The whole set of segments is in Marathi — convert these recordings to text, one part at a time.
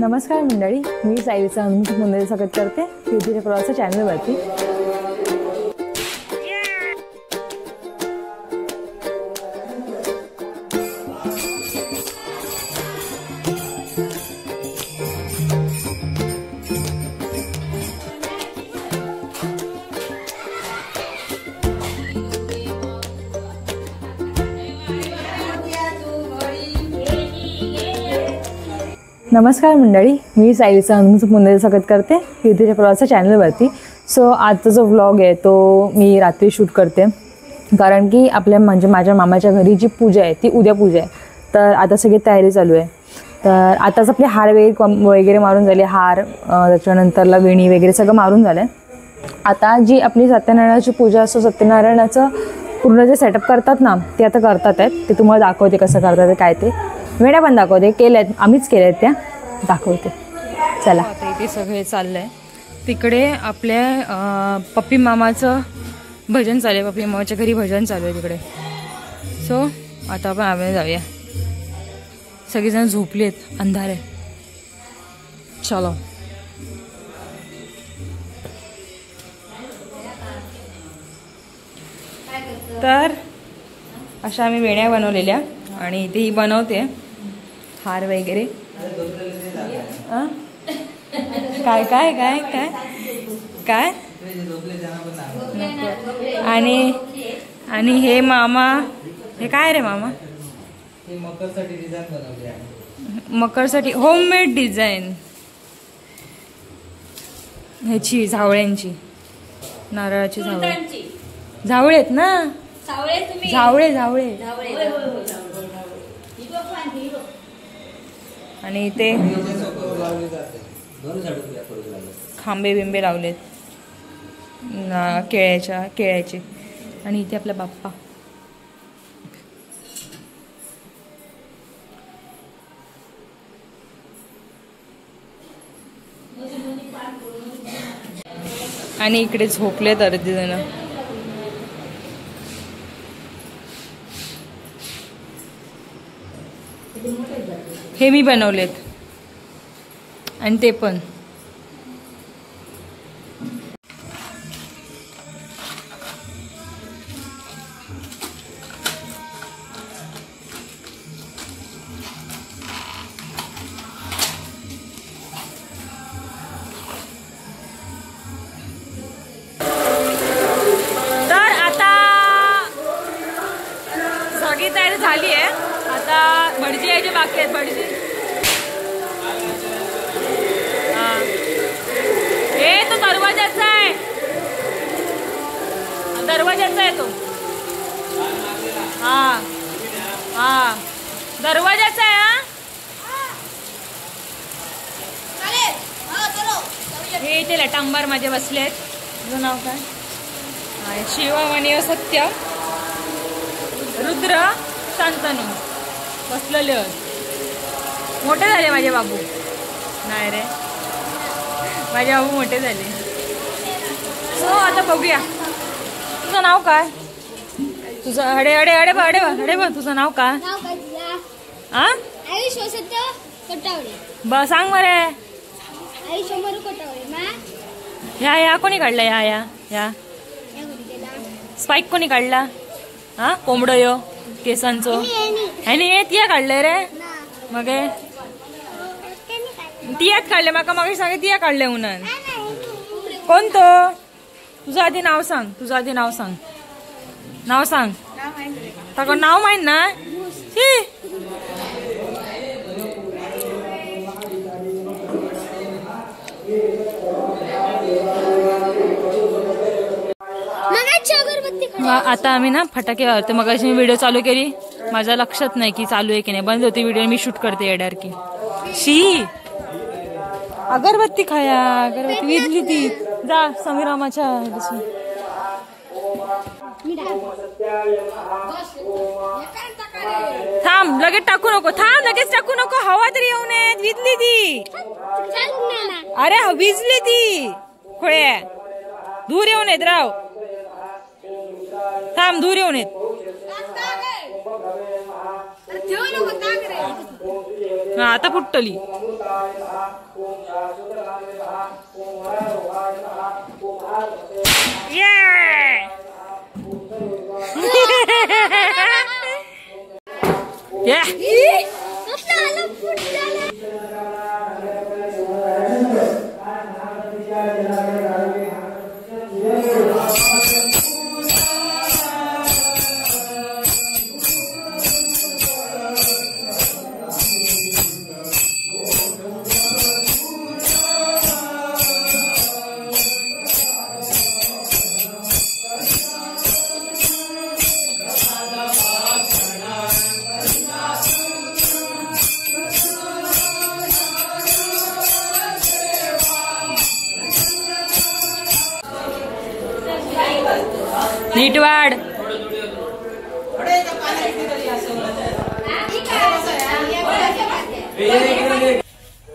नमस्कार मंडळी, मी साईलचा अनुभव स्वागत करते युट्यूब प्रवासा चॅनलवरती। नमस्कार मंडळी, मी साईलचा अनुभव स्वागत करते युट्यूब प्रवासा चॅनलवरती। सो आजचा जो व्लॉग आहे तो मी रात्री शूट करते, कारण की आपल्या माझ्या मामाच्या घरी जी पूजा आहे ती उद्या पूजा आहे। तर आता सगळी तयारी चालू आहे। तर आताच आपले हार वगैरे मारून झाले, हार त्याच्यानंतरला वेणी वगैरे सगळं मारून झालं आहे। आता जी आपली सत्यनारायणाची पूजा असतो, सत्यनारायणाचं पूर्ण जे सेटअप करतात ना ते आता करतात आहेत। ते तुम्हाला दाखवते कसं करतात काय ते, वेड्या पण दाखवते, केल्यात आम्हीच केल्यात त्या दाखवते। चला, आता इथे सगळे चाललंय। तिकडे आपल्या पप्पी मामाचं भजन चालू आहे, पप्पी मामाच्या घरी भजन चालू आहे तिकडे। सो आता आपण आम्ही जाऊया। सगळेजण झोपलेत, अंधार आहे। चलो, तर अशा आम्ही वेण्या बनवलेल्या आणि इथे ही बनवते हार वगैरे। काय काय काय काय काय आणि हे मामा, हे काय रे मामा? मकरसाठी डिझाईन बनवली आहे। मकरसाठी होममेड डिझाईन ह्याची, झावळ्यांची, नारळाची झावळे, झावळे आहेत ना, झावळे झावळे। आणि इथे खांबे बिंबे लावलेत केळ्याचे। आणि इथे आपला बाप्पा। आणि इकडे झोपलेत अर्धी जण। हे मी बनवलेत आणि ते पण। तर आता सगळी तयारी झाली आहे। आता भटजी यायचे बाकी आहेत। भटजी, हे तो दरवाजाचा आहे, दरवाजाचा आहे तो। हा हा, दरवाजाचा आहे। हे इथे लटांबर माझे बसले आहेत। तुझं नाव काय? शिवमणी सत्य रुद्र शांतनू बसलेले आहेत। मोठे झाले माझे बाबू। नाही रे, माझे बाबू मोठे झाले। सो आता बघूया, तुझं नाव काय? तुझं अडे अडे अडे बा अडे बा अडे बा, तुझं नाव काय? बा सांग बरे। या कोणी काढला? या स्पाइक कोणी काढला? हा, कोंबड यो केसांचो ह्याने तिया काढलंय रे। मग तियात काढले, माका मागे सांगे तिया काढले म्हणून। कोण तो? तुझं आधी नाव सांग, तुझं आधी नाव सांग, नाव सांग। ताका नाव माहित ना? आता आम्ही ना फटाके वाजवतो। मग मी व्हिडिओ चालू केली, माझ्या लक्षात नाही की चालू आहे की नाही, बंद होती व्हिडिओ, मी शूट करते येड्यार की शी। अगरबत्ती खाया, अगरबत्ती विजली ती जा समीरामाच्या। थांब, लगेच टाकू नको, थांब लगेच टाकू नको, हवा तरी येऊ नये, विजली ती। अरे विजली ती खोळे, दूर येऊ नयेत राव, थांब दूर येऊ नयेत। हा आता फुटतली। नीट वाढ.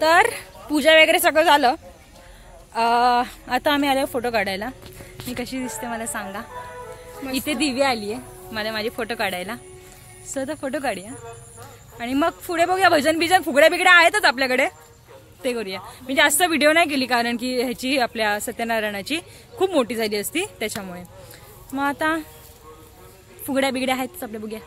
तर पूजा वगैरे सगळं झालं. आता आम्ही आलो फोटो काढायला. मी कशी दिसते मला सांगा. इथे दिव्या आली आहे मला माझे फोटो काढायला. सो आता फोटो काढूया आणि मग पुढे बघूया. भजन बिजन फुगड्या बिगड्या आहेतच आपल्याकडे, ते करूया. मी जास्त व्हिडिओ नाही केली कारण की ह्याची आपल्या सत्यनारायणाची खूप मोठी झाली असती त्याच्यामुळे. मग आता फुगड्या बिगड्या आहेतच आपल्या, बघूया.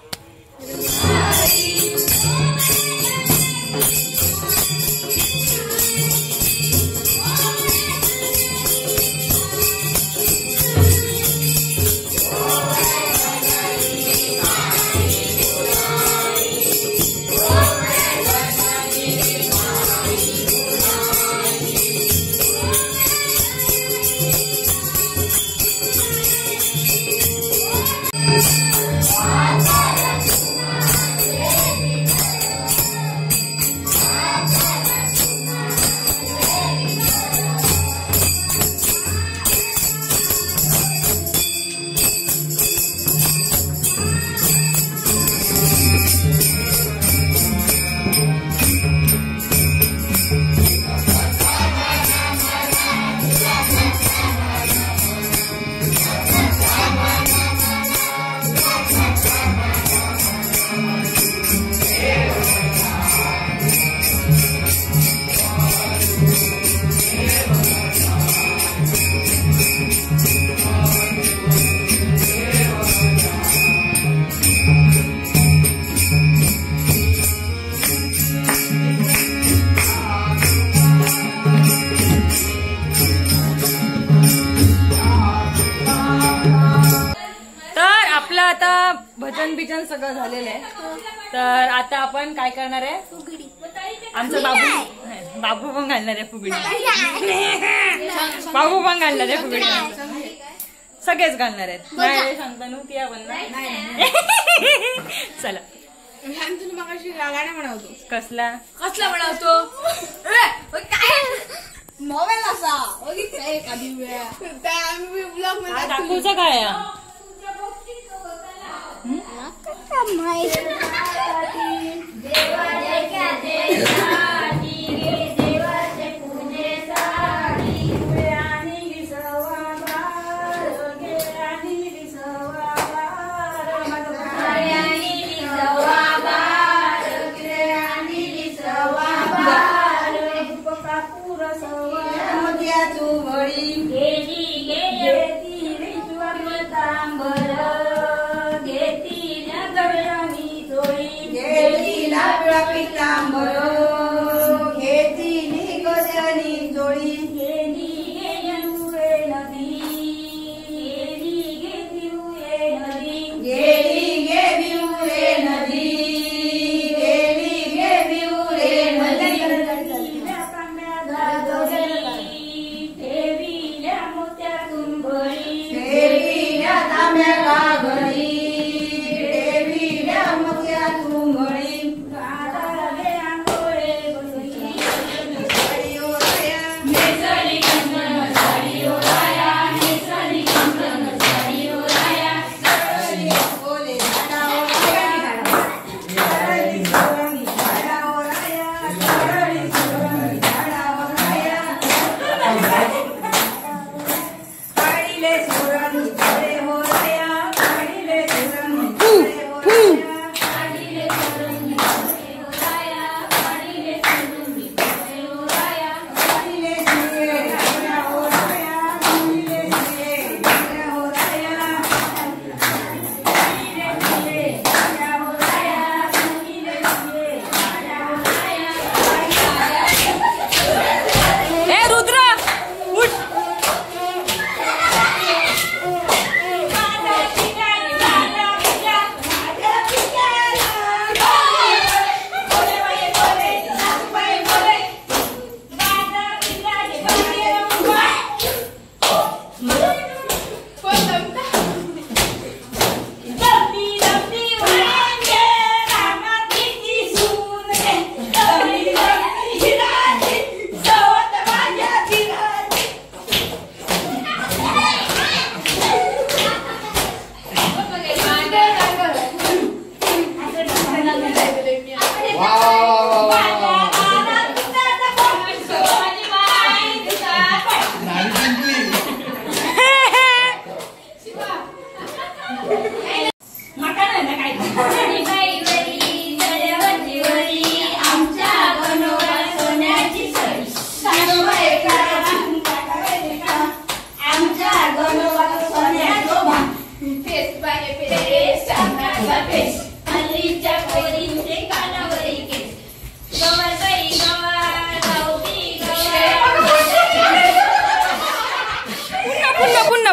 आता भजन बिजन सगळं झालेलं आहे. तर आता आपण काय करणार आहे, आमचा बाबू पण घालणार आहे फुगडी. बाबू पण घालणार आहे फुगडी, सगळेच घालणार आहेत. नाही सांगता नव्हती चला. गाणं म्हणवतो. कसला म्हणवतो मोबाईल असा एखादी ब्लॉग मध्ये दाखवूचा काय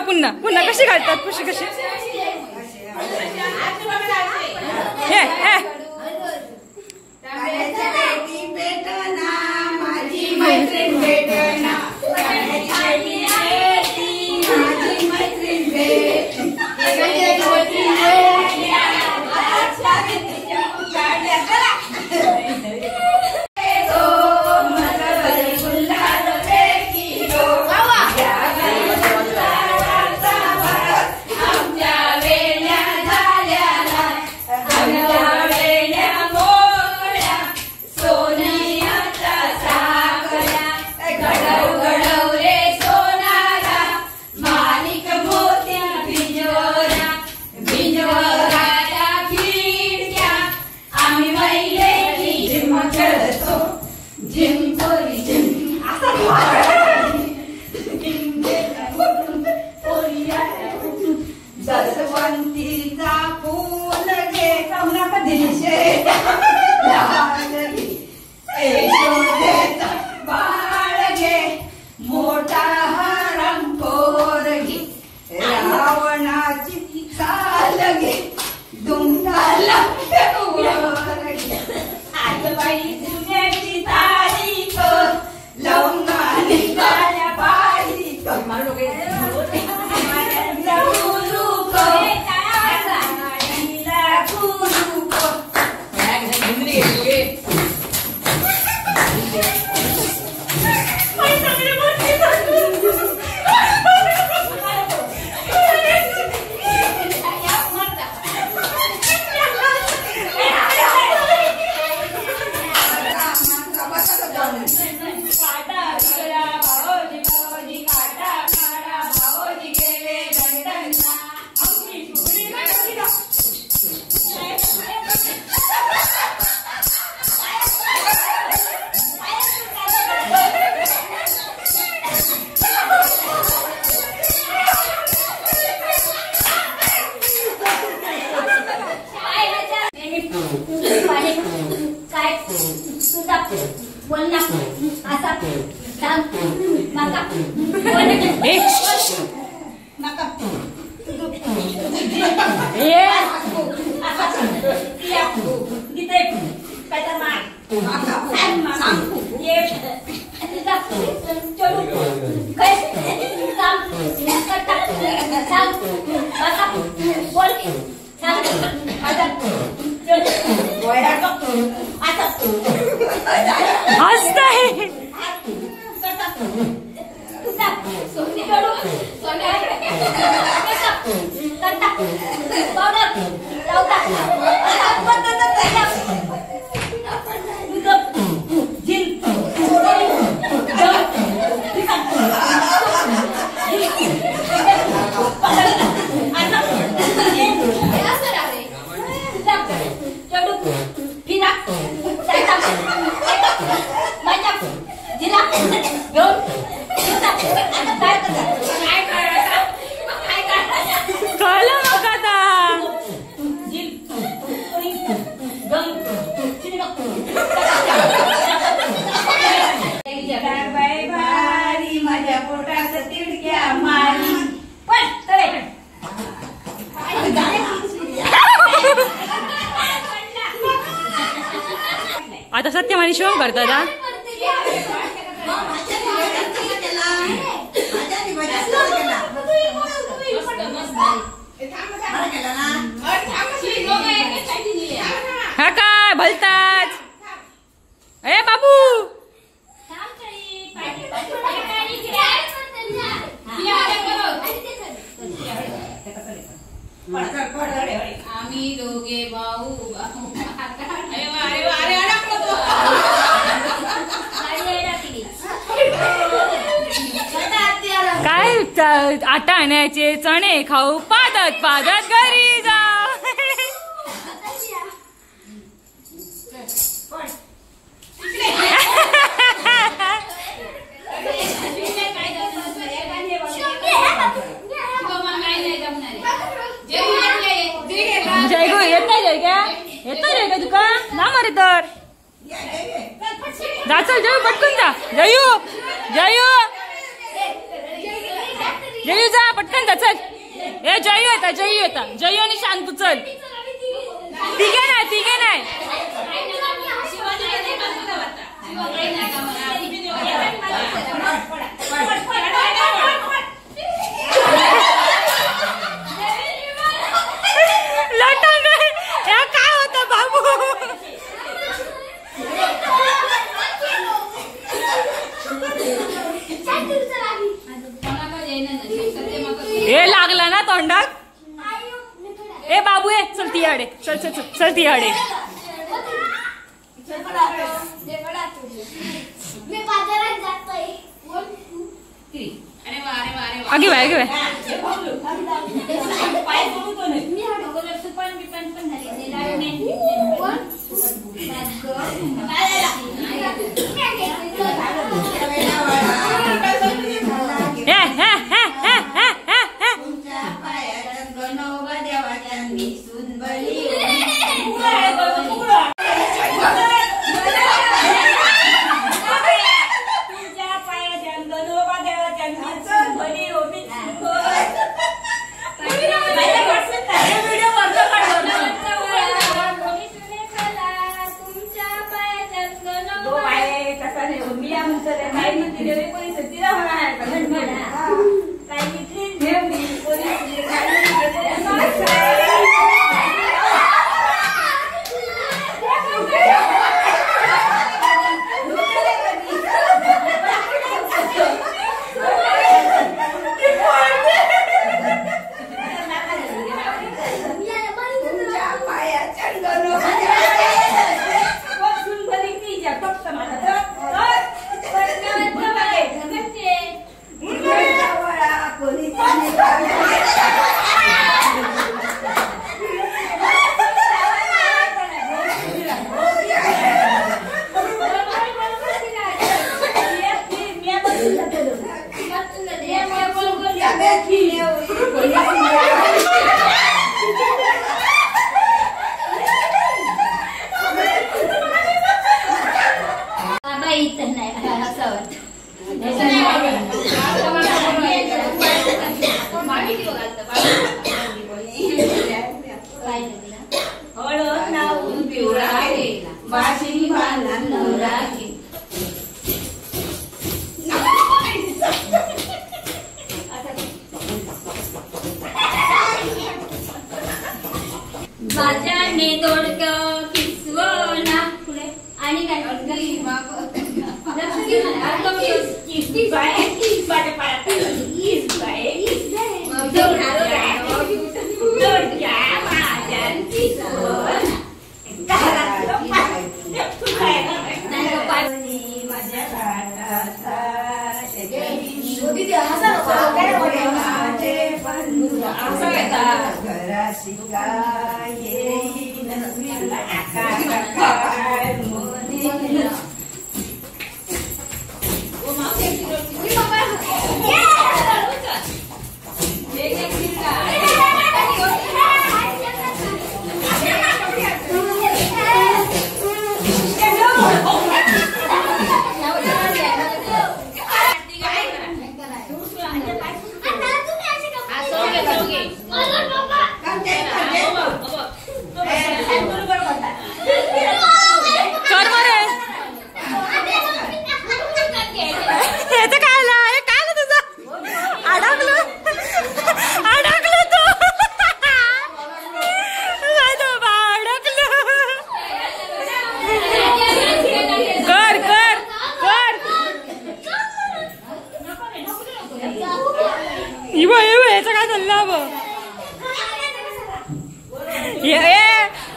पुन्हा पुन्हा कशी घालतात कशी कशी आता सत्यम आणि शिवम करतात हा हा काय भलतात ए बाबू आम्ही दोघे भाऊ काय आटाण्याचे चणे खाऊ पादत पादत घरी जा. जयगो येत नाही का तुका ना मरे तर जा चल जयू पटकन जा. जयू जयू जयू जा पटकन जा चल. ए जयू येता जयू आणि शांतू चल. तिघे नाही काय होतं बाबू. हे लागला ना तोंडात. ए बाबू ये चल ती आडे चल ती आडे. आगे बाय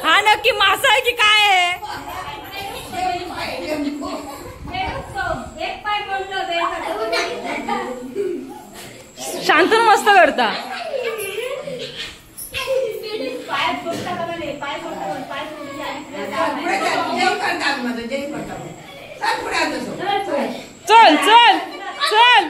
हा नक्की मासा आहे की काय आहे? शांतनु मस्त करता. चल चल चल